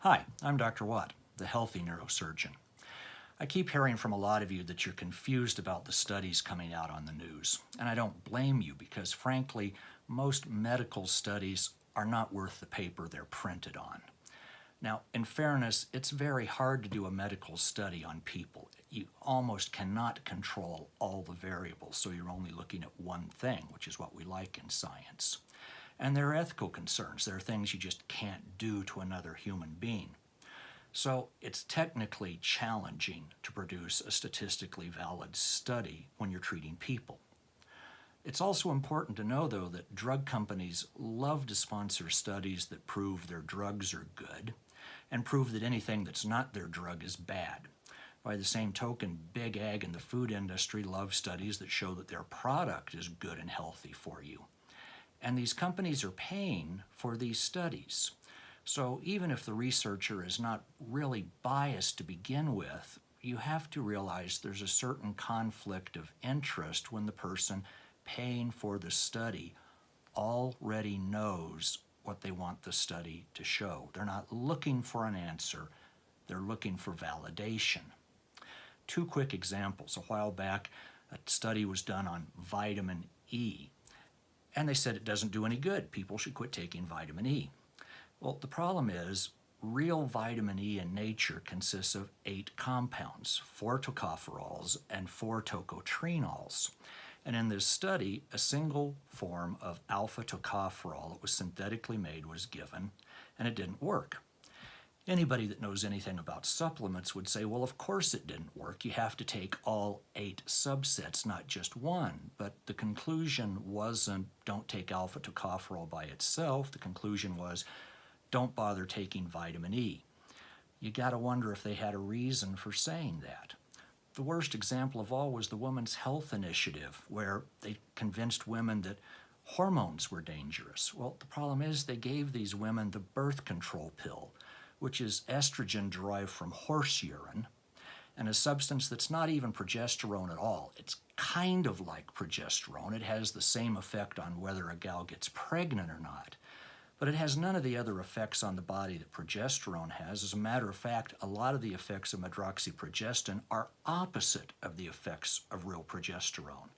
Hi, I'm Dr. Watt, the healthy neurosurgeon. I keep hearing from a lot of you that you're confused about the studies coming out on the news, and I don't blame you because frankly, most medical studies are not worth the paper they're printed on. Now, in fairness, it's very hard to do a medical study on people. You almost cannot control all the variables, so you're only looking at one thing, which is what we like in science. And there are ethical concerns. There are things you just can't do to another human being. So it's technically challenging to produce a statistically valid study when you're treating people. It's also important to know, though, that drug companies love to sponsor studies that prove their drugs are good and prove that anything that's not their drug is bad. By the same token, Big Ag and the food industry love studies that show that their product is good and healthy for you. And these companies are paying for these studies. So even if the researcher is not really biased to begin with, you have to realize there's a certain conflict of interest when the person paying for the study already knows what they want the study to show. They're not looking for an answer, they're looking for validation. Two quick examples. A while back, a study was done on vitamin E, and they said it doesn't do any good. People should quit taking vitamin E. Well, the problem is real vitamin E in nature consists of 8 compounds, 4 tocopherols and 4 tocotrienols. And in this study, a single form of alpha tocopherol that was synthetically made was given, and it didn't work. Anybody that knows anything about supplements would say, well, of course it didn't work. You have to take all 8 subsets, not just one. But the conclusion wasn't don't take alpha tocopherol by itself. The conclusion was don't bother taking vitamin E. You got to wonder if they had a reason for saying that. The worst example of all was the Women's Health Initiative, where they convinced women that hormones were dangerous. Well, the problem is they gave these women the birth control pill, which is estrogen derived from horse urine, and a substance that's not even progesterone at all. It's kind of like progesterone. It has the same effect on whether a gal gets pregnant or not, but it has none of the other effects on the body that progesterone has. As a matter of fact, a lot of the effects of medroxyprogestin are opposite of the effects of real progesterone.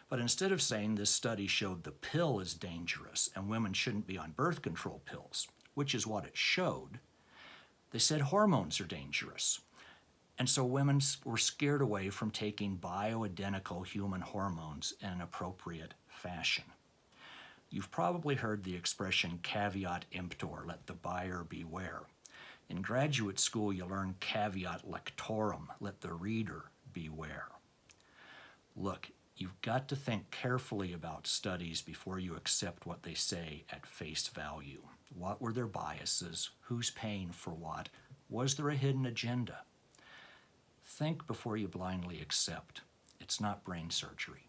But instead of saying this study showed the pill is dangerous and women shouldn't be on birth control pills, which is what it showed, they said hormones are dangerous. And so women were scared away from taking bioidentical human hormones in an appropriate fashion. You've probably heard the expression caveat emptor, let the buyer beware. In graduate school, you learn caveat lectorum, let the reader beware. Look, you've got to think carefully about studies before you accept what they say at face value. What were their biases? Who's paying for what? Was there a hidden agenda? Think before you blindly accept. It's not brain surgery.